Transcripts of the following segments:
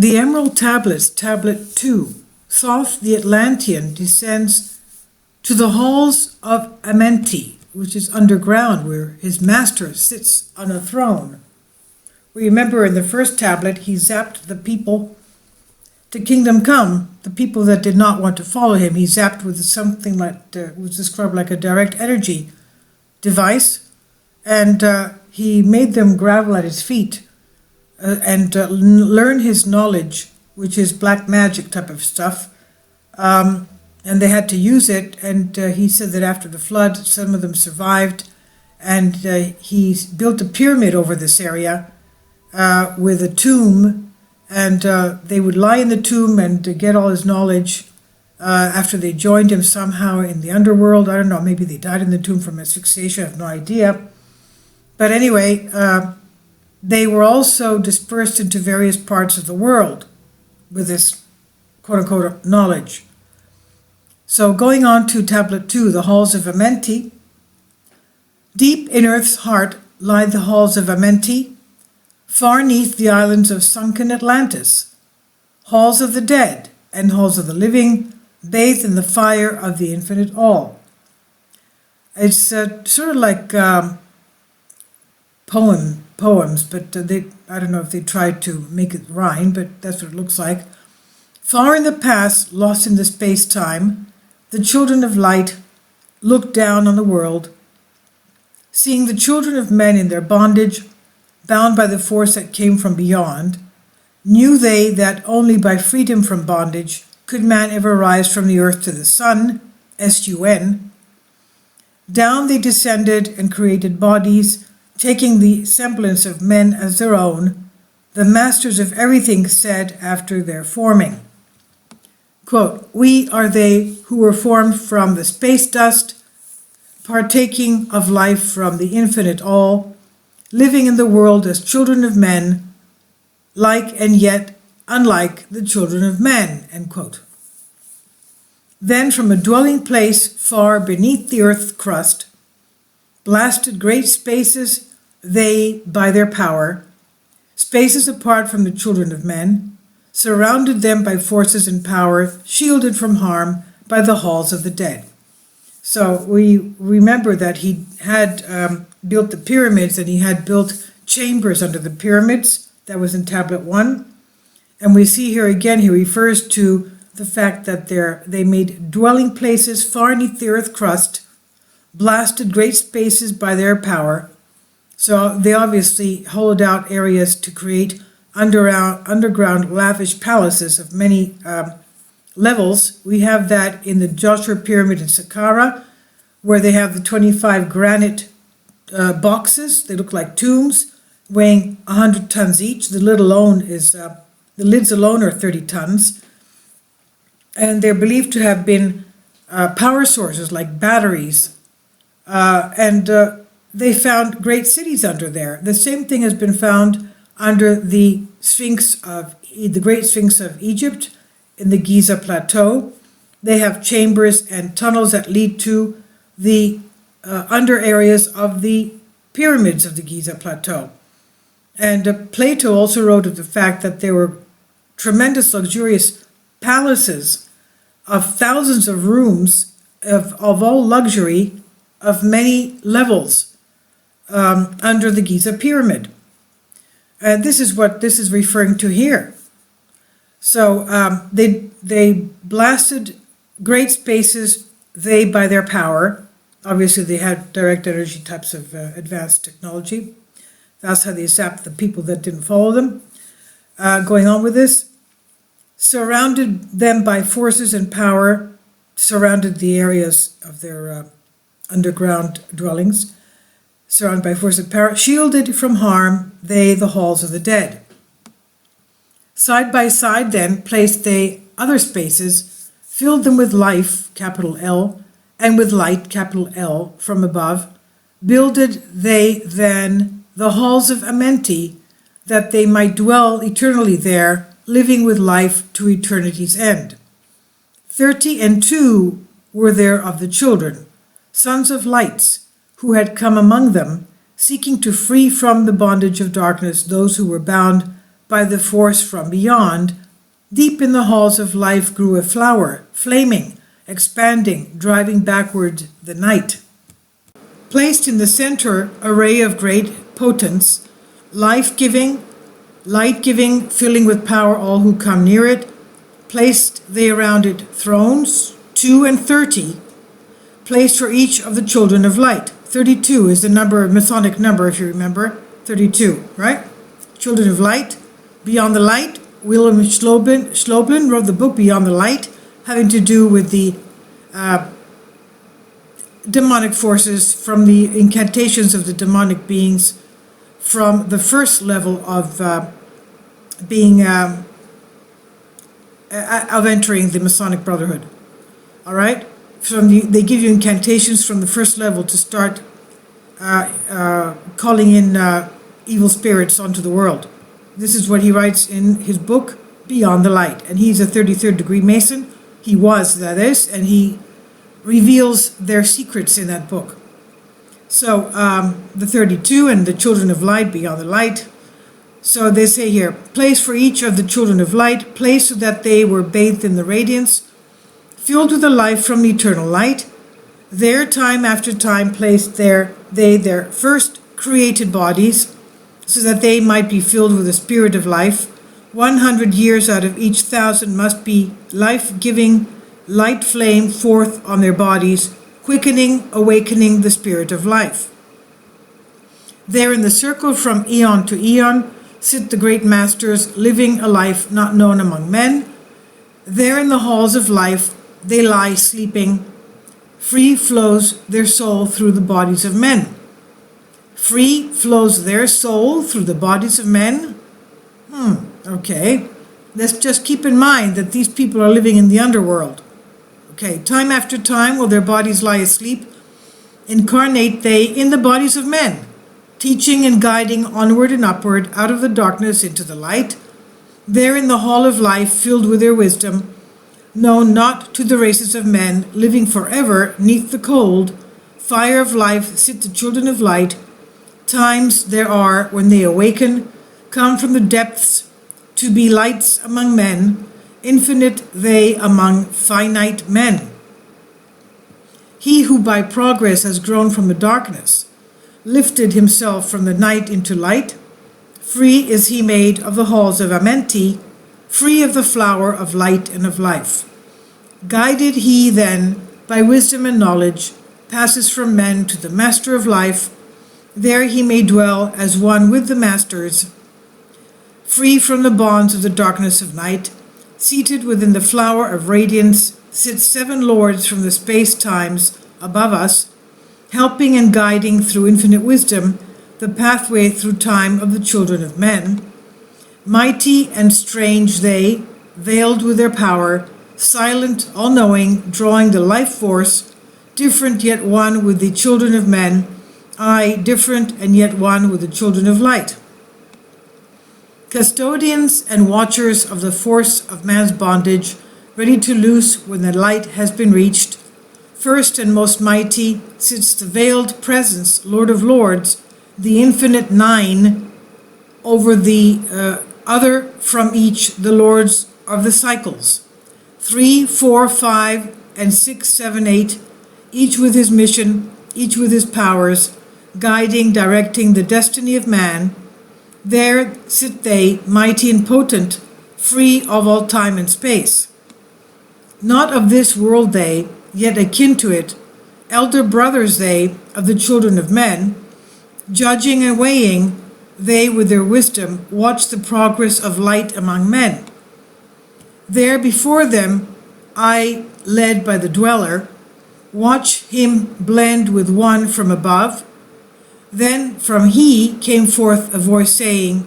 The Emerald Tablets, Tablet 2, Thoth the Atlantean descends to the halls of Amenti, which is underground, where his master sits on a throne. Remember, in the first tablet, he zapped the people to Kingdom Come, the people that did not want to follow him. He zapped with something like, was described like a direct energy device, and he made them grovel at his feet and learn his knowledge, which is black magic type of stuff. And they had to use it, and he said that after the flood, some of them survived, and he built a pyramid over this area with a tomb, and they would lie in the tomb and get all his knowledge after they joined him somehow in the underworld. I don't know, maybe they died in the tomb from asphyxiation, I have no idea. But anyway, they were also dispersed into various parts of the world with this quote-unquote knowledge. So going on to Tablet 2, the Halls of Amenti. Deep in Earth's heart lie the Halls of Amenti, far neath the islands of sunken Atlantis. Halls of the dead and halls of the living, bathed in the fire of the infinite all. It's sort of like poems, but I don't know if they tried to make it rhyme, but that's what it looks like. Far in the past, lost in the space-time, the children of light looked down on the world, seeing the children of men in their bondage, bound by the force that came from beyond. Knew they that only by freedom from bondage could man ever rise from the earth to the sun, S-U-N. Down they descended and created bodies, taking the semblance of men as their own. The masters of everything said after their forming, quote, "We are they who were formed from the space dust, partaking of life from the infinite all, living in the world as children of men, like and yet unlike the children of men," end quote. Then from a dwelling place far beneath the earth's crust, blasted great spaces they by their power, spaces apart from the children of men, surrounded them by forces and power, shielded from harm by the halls of the dead. So we remember that he had built the pyramids, and he had built chambers under the pyramids. That was in Tablet 1. And we see here again, he refers to the fact that they made dwelling places far beneath the earth crust, blasted great spaces by their power. So they obviously hollowed out areas to create underground lavish palaces of many levels. We have that in the Joshua Pyramid in Saqqara, where they have the 25 granite boxes. They look like tombs, weighing 100 tons each. The lids alone are 30 tons. And they're believed to have been power sources like batteries. They found great cities under there. The same thing has been found under the Great Sphinx of Egypt in the Giza Plateau. They have chambers and tunnels that lead to the under areas of the pyramids of the Giza Plateau. And Plato also wrote of the fact that there were tremendous luxurious palaces of thousands of rooms of all luxury of many levels under the Giza Pyramid. And this is what this is referring to here. So they blasted great spaces, they by their power. Obviously they had direct energy types of advanced technology. That's how they zapped the people that didn't follow them. Going on with this, surrounded them by forces and power, surrounded the areas of their underground dwellings, surrounded by forces and power, shielded from harm, they the halls of the dead. Side by side then placed they other spaces, filled them with life, capital L, and with light, capital L, from above. Builded they then the halls of Amenti, that they might dwell eternally there, living with life to eternity's end. 32 were there of the children, sons of lights, who had come among them, seeking to free from the bondage of darkness those who were bound by the force from beyond, deep in the halls of life grew a flower, flaming, expanding, driving backward the night. Placed in the center, a ray of great potence, life-giving, light-giving, filling with power all who come near it, placed they around it thrones, 32, placed for each of the children of light. 32 is the number, Masonic number, if you remember. 32, right? Children of light. Beyond the light, William Schloblin wrote the book Beyond the Light, having to do with the demonic forces from the incantations of the demonic beings from the first level of entering the Masonic Brotherhood. All right? They give you incantations from the first level to start calling in evil spirits onto the world. This is what he writes in his book, Beyond the Light. And he's a 33rd degree Mason. He was, that is, and he reveals their secrets in that book. So the 32 and the children of light, Beyond the Light. So they say here, place for each of the children of light, place so that they were bathed in the radiance, filled with the life from the eternal light. There, time after time, placed their first created bodies, so that they might be filled with the spirit of life. 100 years out of each 1,000 must be life-giving light flame forth on their bodies, quickening, awakening the spirit of life. There in the circle from eon to eon sit the great masters, living a life not known among men. There in the halls of life they lie sleeping. Free flows their soul through the bodies of men. Free flows their soul through the bodies of men? Okay. Let's just keep in mind that these people are living in the underworld. Okay, time after time, while their bodies lie asleep, incarnate they in the bodies of men, teaching and guiding onward and upward out of the darkness into the light. There in the hall of life, filled with their wisdom, known not to the races of men, living forever neath the cold fire of life, sit the children of light. Times there are when they awaken, come from the depths to be lights among men, infinite they among finite men. He who by progress has grown from the darkness, lifted himself from the night into light, free is he made of the halls of Amenti, free of the flower of light and of life. Guided he then by wisdom and knowledge, passes from men to the master of life. There he may dwell as one with the masters, free from the bonds of the darkness of night. Seated within the flower of radiance sit 7 lords from the space-times above us, helping and guiding through infinite wisdom the pathway through time of the children of men. Mighty and strange they, veiled with their power, silent, all-knowing, drawing the life force, different yet one with the children of men, I, different and yet one with the children of light. Custodians and watchers of the force of man's bondage, ready to loose when the light has been reached. First and most mighty sits the veiled presence, Lord of Lords, the infinite 9, over the other from each the lords of the cycles. 3, 4, 5, and 6, 7, 8, each with his mission, each with his powers, guiding, directing the destiny of man. There sit they, mighty and potent, free of all time and space. Not of this world they, yet akin to it, elder brothers they of the children of men, judging and weighing, they with their wisdom watch the progress of light among men. There before them, I, led by the dweller, watch him blend with one from above. Then from he came forth a voice saying,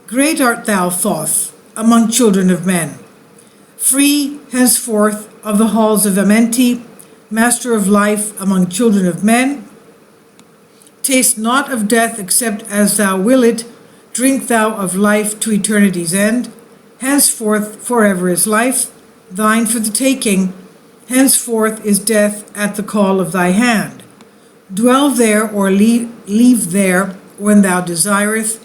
Great art thou, Thoth, among children of men. Free henceforth of the halls of Amenti, master of life among children of men. Taste not of death except as thou will it, drink thou of life to eternity's end. Henceforth forever is life, thine for the taking. Henceforth is death at the call of thy hand. Dwell there or leave there when thou desireth.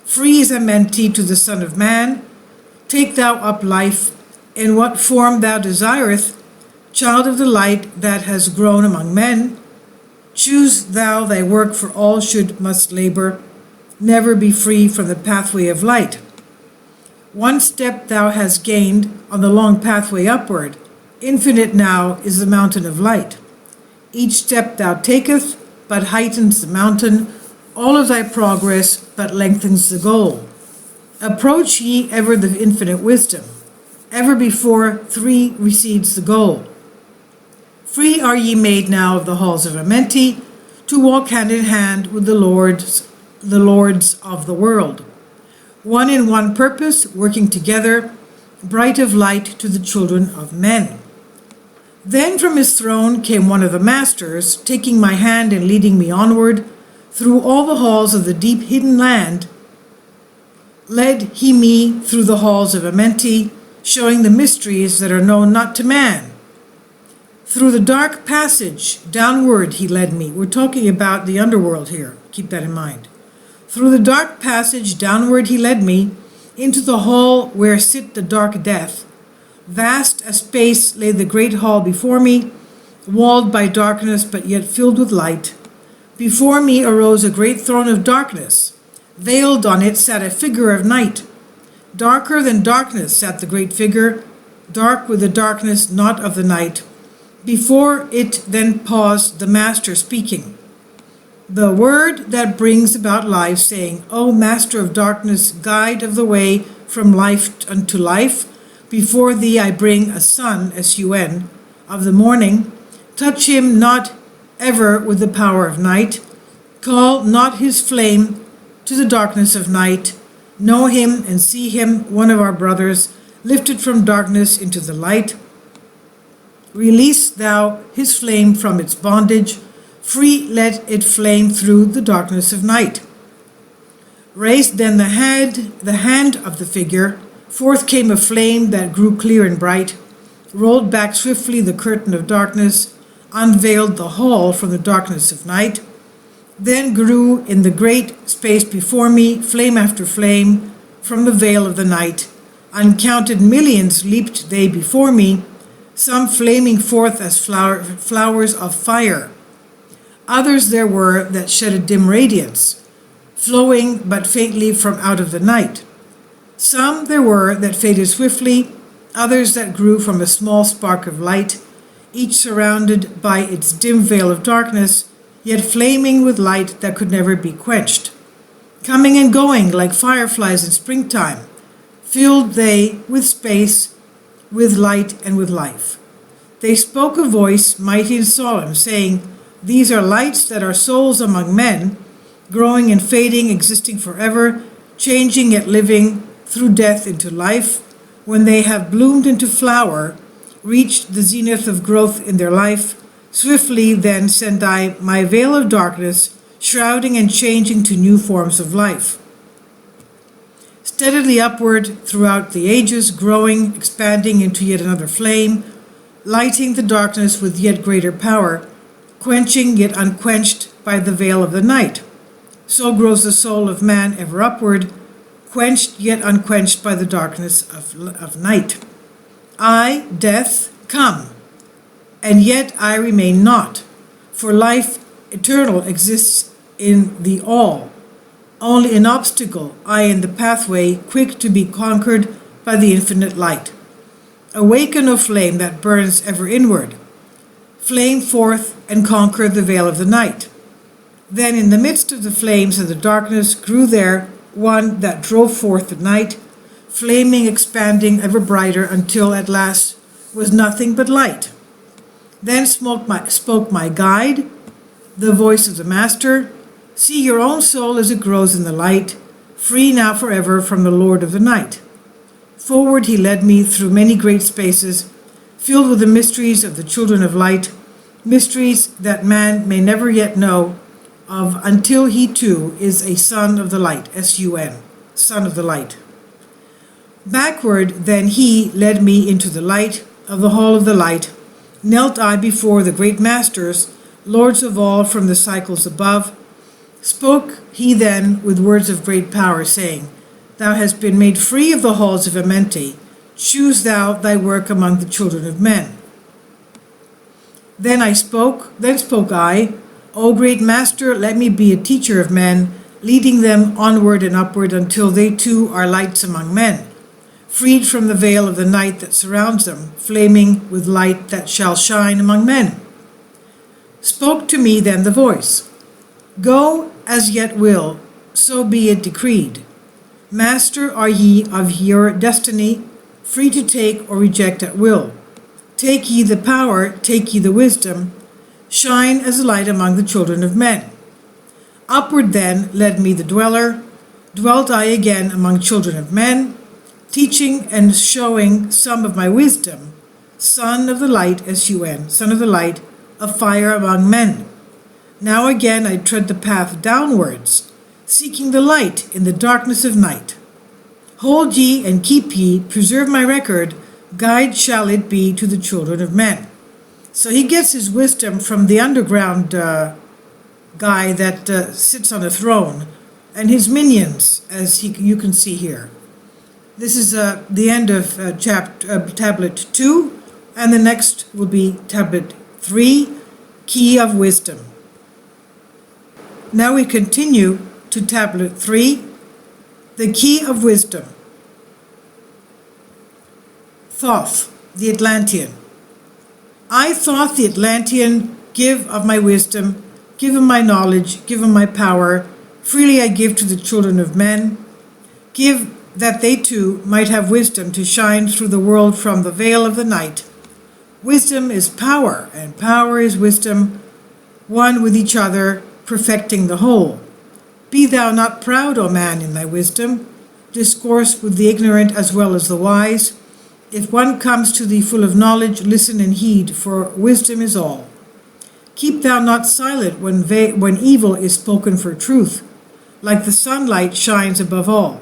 Free is Amenti to the Son of Man. Take thou up life, in what form thou desireth, child of the light that has grown among men. Choose thou thy work, for all must labor, never be free from the pathway of light. One step thou hast gained on the long pathway upward. Infinite now is the mountain of light. Each step thou taketh but heightens the mountain, all of thy progress but lengthens the goal. Approach ye ever the infinite wisdom, ever before 3 recedes the goal. Free are ye made now of the halls of Amenti, to walk hand in hand with the lords of the world. One in one purpose, working together, bright of light to the children of men. Then from his throne came one of the masters, taking my hand and leading me onward, through all the halls of the deep hidden land. Led he me through the halls of Amenti, showing the mysteries that are known not to man. Through the dark passage, downward he led me. We're talking about the underworld here, keep that in mind. Through the dark passage, downward he led me, into the hall where sit the dark death. Vast as space lay the great hall before me, walled by darkness but yet filled with light. Before me arose a great throne of darkness. Veiled on it sat a figure of night. Darker than darkness sat the great figure, dark with the darkness not of the night. Before it then paused the Master speaking. The word that brings about life, saying, O Master of darkness, guide of the way from life unto life, before thee I bring a son, S-U-N, of the morning. Touch him not ever with the power of night. Call not his flame to the darkness of night. Know him and see him, one of our brothers, lifted from darkness into the light. Release thou his flame from its bondage. Free let it flame through the darkness of night. Raised then the hand of the figure. Forth came a flame that grew clear and bright, rolled back swiftly the curtain of darkness, unveiled the hall from the darkness of night. Then grew in the great space before me, flame after flame, from the veil of the night. Uncounted millions leaped they before me, some flaming forth as flowers of fire. Others there were that shed a dim radiance, flowing but faintly from out of the night. Some there were that faded swiftly, others that grew from a small spark of light, each surrounded by its dim veil of darkness, yet flaming with light that could never be quenched. Coming and going like fireflies in springtime, filled they with space, with light and with life. They spoke a voice mighty and solemn, saying, These are lights that are souls among men, growing and fading, existing forever, changing yet living, through death into life. When they have bloomed into flower, reached the zenith of growth in their life, swiftly then send I my veil of darkness, shrouding and changing to new forms of life. Steadily upward throughout the ages, growing, expanding into yet another flame, lighting the darkness with yet greater power, quenching yet unquenched by the veil of the night. So grows the soul of man ever upward, quenched yet unquenched by the darkness of night. I, death, come, and yet I remain not, for life eternal exists in the all. Only an obstacle, I in the pathway, quick to be conquered by the infinite light. Awaken, O flame that burns ever inward. Flame forth and conquer the veil of the night. Then in the midst of the flames and the darkness grew there one that drove forth the night, flaming, expanding, ever brighter, until at last was nothing but light. Then spoke my guide, the voice of the Master, See your own soul as it grows in the light, free now forever from the Lord of the night. Forward he led me through many great spaces, filled with the mysteries of the children of light, mysteries that man may never yet know of until he too is a son of the light, S-U-N, son of the light. Backward then he led me into the light of the hall of the light, knelt I before the great masters, lords of all from the cycles above, Spoke he then with words of great power, saying, Thou hast been made free of the halls of Amenti. Choose thou thy work among the children of men. Then spoke I, O great master, let me be a teacher of men, leading them onward and upward until they too are lights among men, freed from the veil of the night that surrounds them, flaming with light that shall shine among men. Spoke to me then the voice, Go as yet will, so be it decreed. Master are ye of your destiny, free to take or reject at will. Take ye the power, take ye the wisdom, shine as a light among the children of men. Upward then led me the dweller, dwelt I again among children of men, teaching and showing some of my wisdom, son of the light, S-U-N, son of the light, of fire among men. Now again I tread the path downwards, seeking the light in the darkness of night. Hold ye and keep ye, preserve my record, guide shall it be to the children of men. So he gets his wisdom from the underground guy that sits on a throne, and his minions, as you can see here. This is the end of tablet 2, and the next will be tablet 3, Key of Wisdom. Now we continue to tablet 3, the Key of Wisdom. Thoth the Atlantean. I, Thoth the Atlantean, give of my wisdom, give of my knowledge, give of my power, freely I give to the children of men. Give that they too might have wisdom to shine through the world from the veil of the night. Wisdom is power, and power is wisdom, one with each other, perfecting the whole. Be thou not proud, O man, in thy wisdom. Discourse with the ignorant as well as the wise. If one comes to thee full of knowledge, listen and heed, for wisdom is all. Keep thou not silent when evil is spoken for truth, like the sunlight shines above all.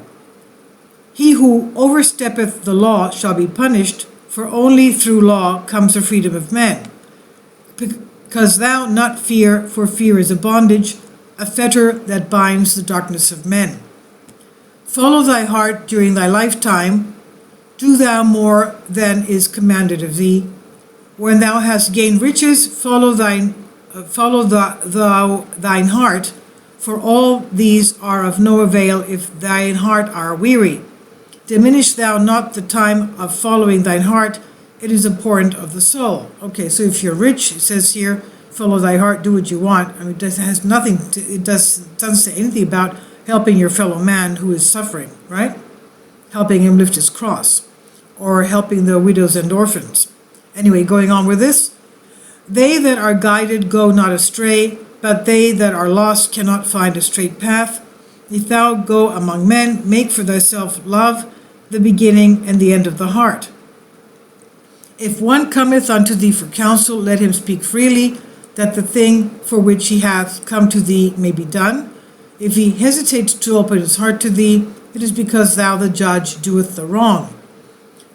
He who oversteppeth the law shall be punished, for only through law comes the freedom of men. Because thou not fear, for fear is a bondage, a fetter that binds the darkness of men. Follow thy heart during thy lifetime, do thou more than is commanded of thee. When thou hast gained riches, follow thine heart, for all these are of no avail if thine heart are weary. Diminish thou not the time of following thine heart, it is a portent of the soul. Okay, so if you're rich, it says here, follow thy heart, do what you want. I mean, it doesn't say anything about helping your fellow man who is suffering, right? Helping him lift his cross, or helping the widows and orphans. Anyway, going on with this. They that are guided go not astray, but they that are lost cannot find a straight path. If thou go among men, make for thyself love, the beginning and the end of the heart. If one cometh unto thee for counsel, let him speak freely, that the thing for which he hath come to thee may be done. If he hesitates to open his heart to thee, it is because thou the judge doeth the wrong.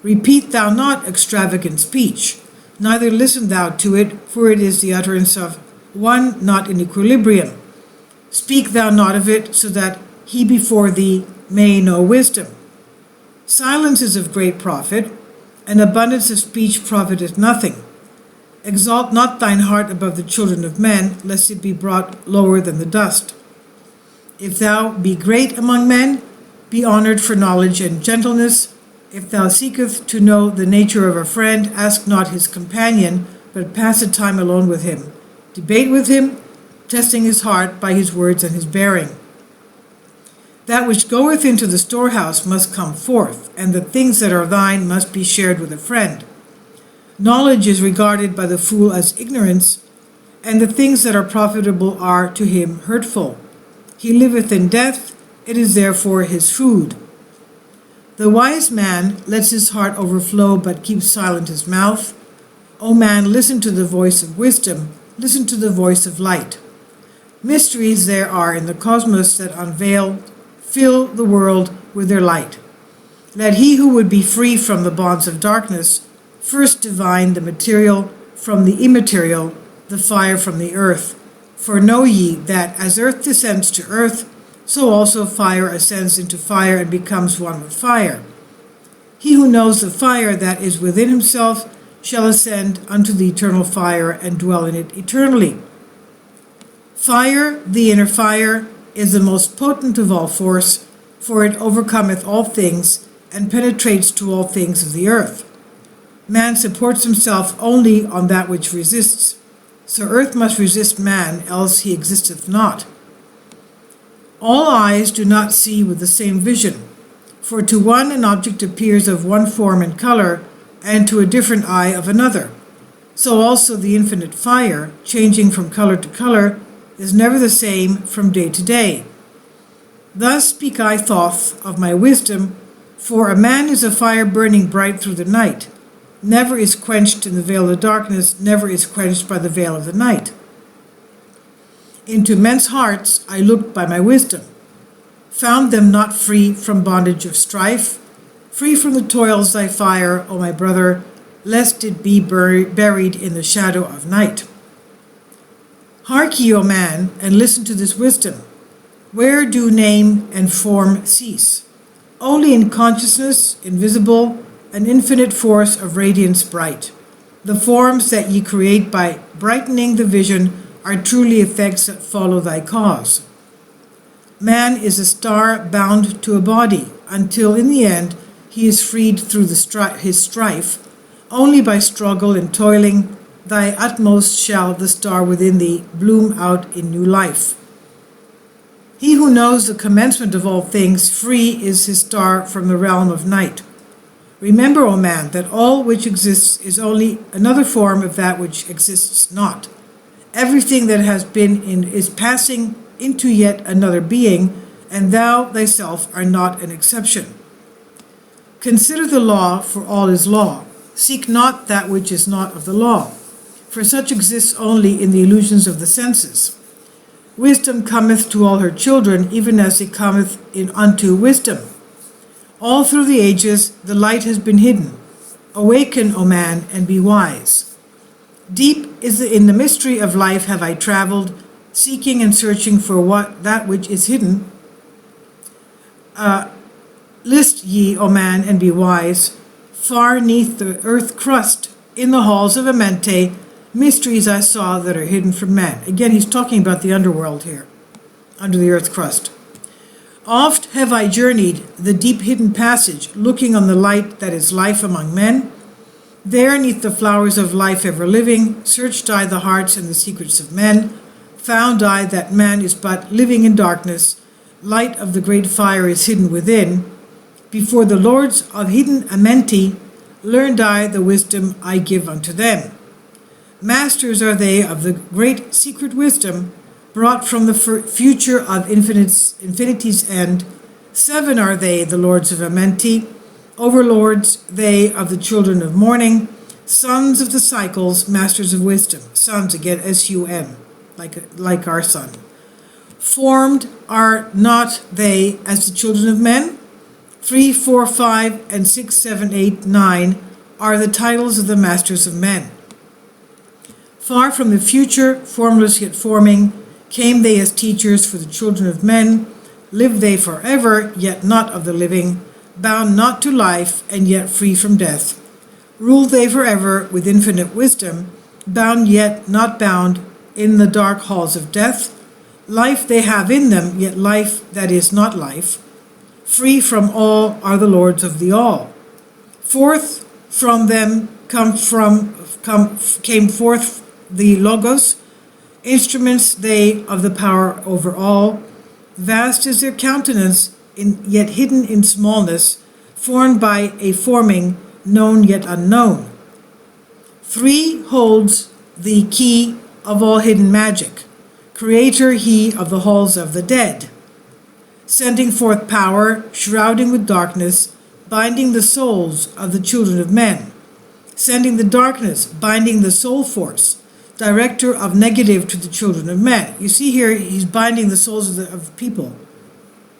Repeat thou not extravagant speech, neither listen thou to it, for it is the utterance of one not in equilibrium. Speak thou not of it, so that he before thee may know wisdom. Silence is of great profit, and abundance of speech profiteth nothing. Exalt not thine heart above the children of men, lest it be brought lower than the dust. If thou be great among men, be honored for knowledge and gentleness. If thou seekest to know the nature of a friend, ask not his companion, but pass the time alone with him. Debate with him, testing his heart by his words and his bearing. That which goeth into the storehouse must come forth, and the things that are thine must be shared with a friend. Knowledge is regarded by the fool as ignorance, and the things that are profitable are to him hurtful. He liveth in death, it is therefore his food. The wise man lets his heart overflow, but keeps silent his mouth. O man, listen to the voice of wisdom, listen to the voice of light. Mysteries there are in the cosmos that unveil, fill the world with their light. Let he who would be free from the bonds of darkness first divine the material from the immaterial, the fire from the earth, For know ye that as earth descends to earth, so also fire ascends into fire and becomes one with fire. He who knows the fire that is within himself shall ascend unto the eternal fire and dwell in it eternally. Fire, the inner fire, is the most potent of all force, for it overcometh all things and penetrates to all things of the earth. Man supports himself only on that which resists, so earth must resist man, else he existeth not. All eyes do not see with the same vision, for to one an object appears of one form and color, and to a different eye of another. So also the infinite fire, changing from color to color, is never the same from day to day. Thus speak I, Thoth, of my wisdom, for a man is a fire burning bright through the night, never is quenched in the veil of darkness, never is quenched by the veil of the night. Into men's hearts I looked by my wisdom, found them not free from bondage of strife, free from the toils thy fire, O my brother, lest it be buried in the shadow of night. Hark ye, O man, and listen to this wisdom. Where do name and form cease? Only in consciousness, invisible, an infinite force of radiance bright. The forms that ye create by brightening the vision are truly effects that follow thy cause. Man is a star bound to a body, until in the end he is freed through his strife. Only by struggle and toiling, thy utmost shall the star within thee bloom out in new life. He who knows the commencement of all things, free is his star from the realm of night. Remember, O man, that all which exists is only another form of that which exists not. Everything that has been is passing into yet another being, and thou thyself art not an exception. Consider the law, for all is law. Seek not that which is not of the law, for such exists only in the illusions of the senses. Wisdom cometh to all her children, even as it cometh unto wisdom. All through the ages the light has been hidden. Awaken, O man, and be wise. Deep in the mystery of life have I traveled, seeking and searching for that which is hidden. List ye, O man, and be wise. Far neath the earth crust, in the halls of Amenti, mysteries I saw that are hidden from men. Again, he's talking about the underworld here, under the earth crust. Oft have I journeyed the deep hidden passage, looking on the light that is life among men. There, neath the flowers of life ever living, searched I the hearts and the secrets of men. Found I that man is but living in darkness. Light of the great fire is hidden within. Before the lords of hidden Amenti, learned I the wisdom I give unto them. Masters are they of the great secret wisdom, brought from the future of infinity's end. 7 are they, the lords of Amenti, overlords they of the children of morning, sons of the cycles, masters of wisdom. Sons, again, S-U-N, like our son. Formed are not they as the children of men? 3, 4, 5, and 6, 7, 8, 9 are the titles of the masters of men. Far from the future, formless yet forming, came they as teachers for the children of men. Live they forever, yet not of the living, bound not to life, and yet free from death. Rule they forever with infinite wisdom, bound yet not bound in the dark halls of death. Life they have in them, yet life that is not life. Free from all are the lords of the all. Forth from them came forth the Logos, instruments they of the power over all. Vast is their countenance, yet hidden in smallness, formed by a forming, known yet unknown. 3 holds the key of all hidden magic, creator he of the halls of the dead, sending forth power, shrouding with darkness, binding the souls of the children of men, sending the darkness, binding the soul force, director of negative to the children of men. You see here, he's binding the souls of people.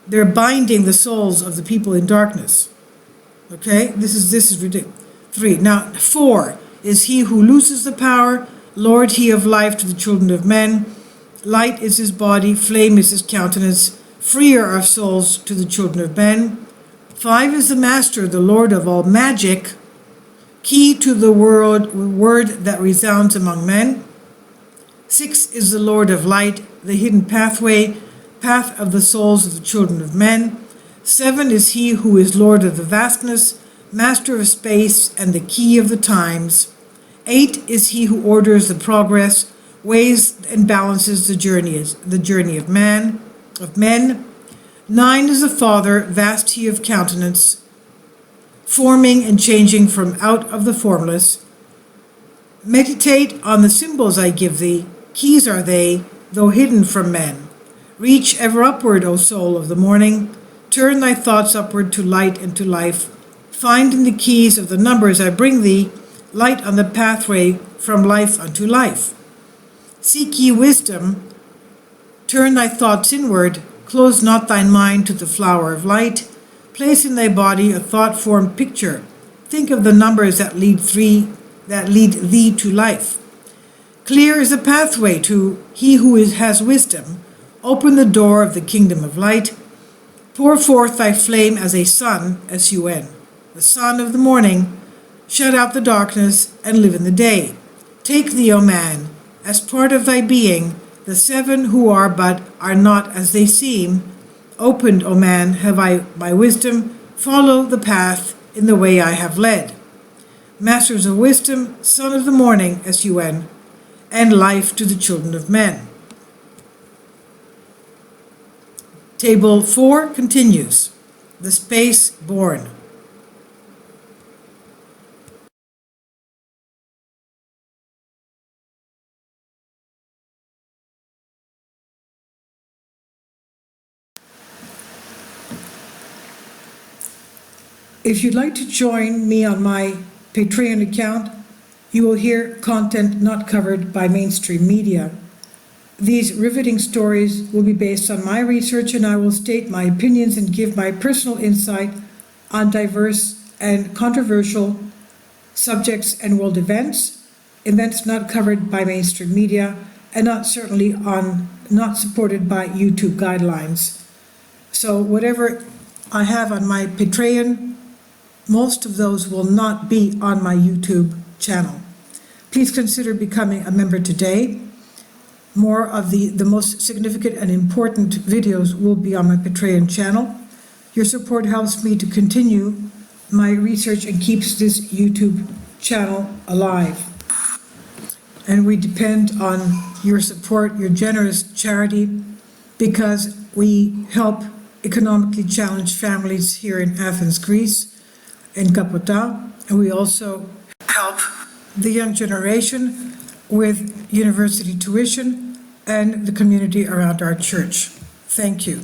They're binding the souls of the people in darkness. Okay, this is ridiculous. 3. Now 4 is he who looses the power, Lord he of life to the children of men, Light is his body, flame is his countenance, freer of souls to the children of men. 5 is the master, the lord of all magic, key to the word that resounds among men. 6 is the lord of light, the hidden pathway, path of the souls of the children of men. 7 is he who is lord of the vastness, master of space, and the key of the times. 8 is he who orders the progress, weighs and balances the journey of men. 9 is the Father, vast he of countenance, forming and changing from out of the formless. Meditate on the symbols I give thee, keys are they, though hidden from men. Reach ever upward, O soul of the morning, turn thy thoughts upward to light and to life. Find in the keys of the numbers I bring thee, light on the pathway from life unto life. Seek ye wisdom, turn thy thoughts inward, close not thine mind to the flower of light. Place in thy body a thought-formed picture. Think of the numbers that lead thee to life. Clear is the pathway to he who has wisdom. Open the door of the kingdom of light. Pour forth thy flame as a sun, S-U-N, the sun of the morning. Shut out the darkness and live in the day. Take thee, O man, as part of thy being, the 7 who are but are not as they seem. Opened, O man, have I my wisdom, follow the path in the way I have led. Masters of wisdom, son of the morning, S-U-N, and life to the children of men. Table 4 continues. The space born. If you'd like to join me on my Patreon account, you will hear content not covered by mainstream media. These riveting stories will be based on my research, and I will state my opinions and give my personal insight on diverse and controversial subjects and world events not covered by mainstream media, and not supported by YouTube guidelines. So whatever I have on my Patreon, most of those will not be on my YouTube channel. Please consider becoming a member today. More of the most significant and important videos will be on my Patreon channel. Your support helps me to continue my research and keeps this YouTube channel alive. And we depend on your support, your generous charity, because we help economically challenged families here in Athens, Greece, in Kapota, and we also help the young generation with university tuition and the community around our church. Thank you.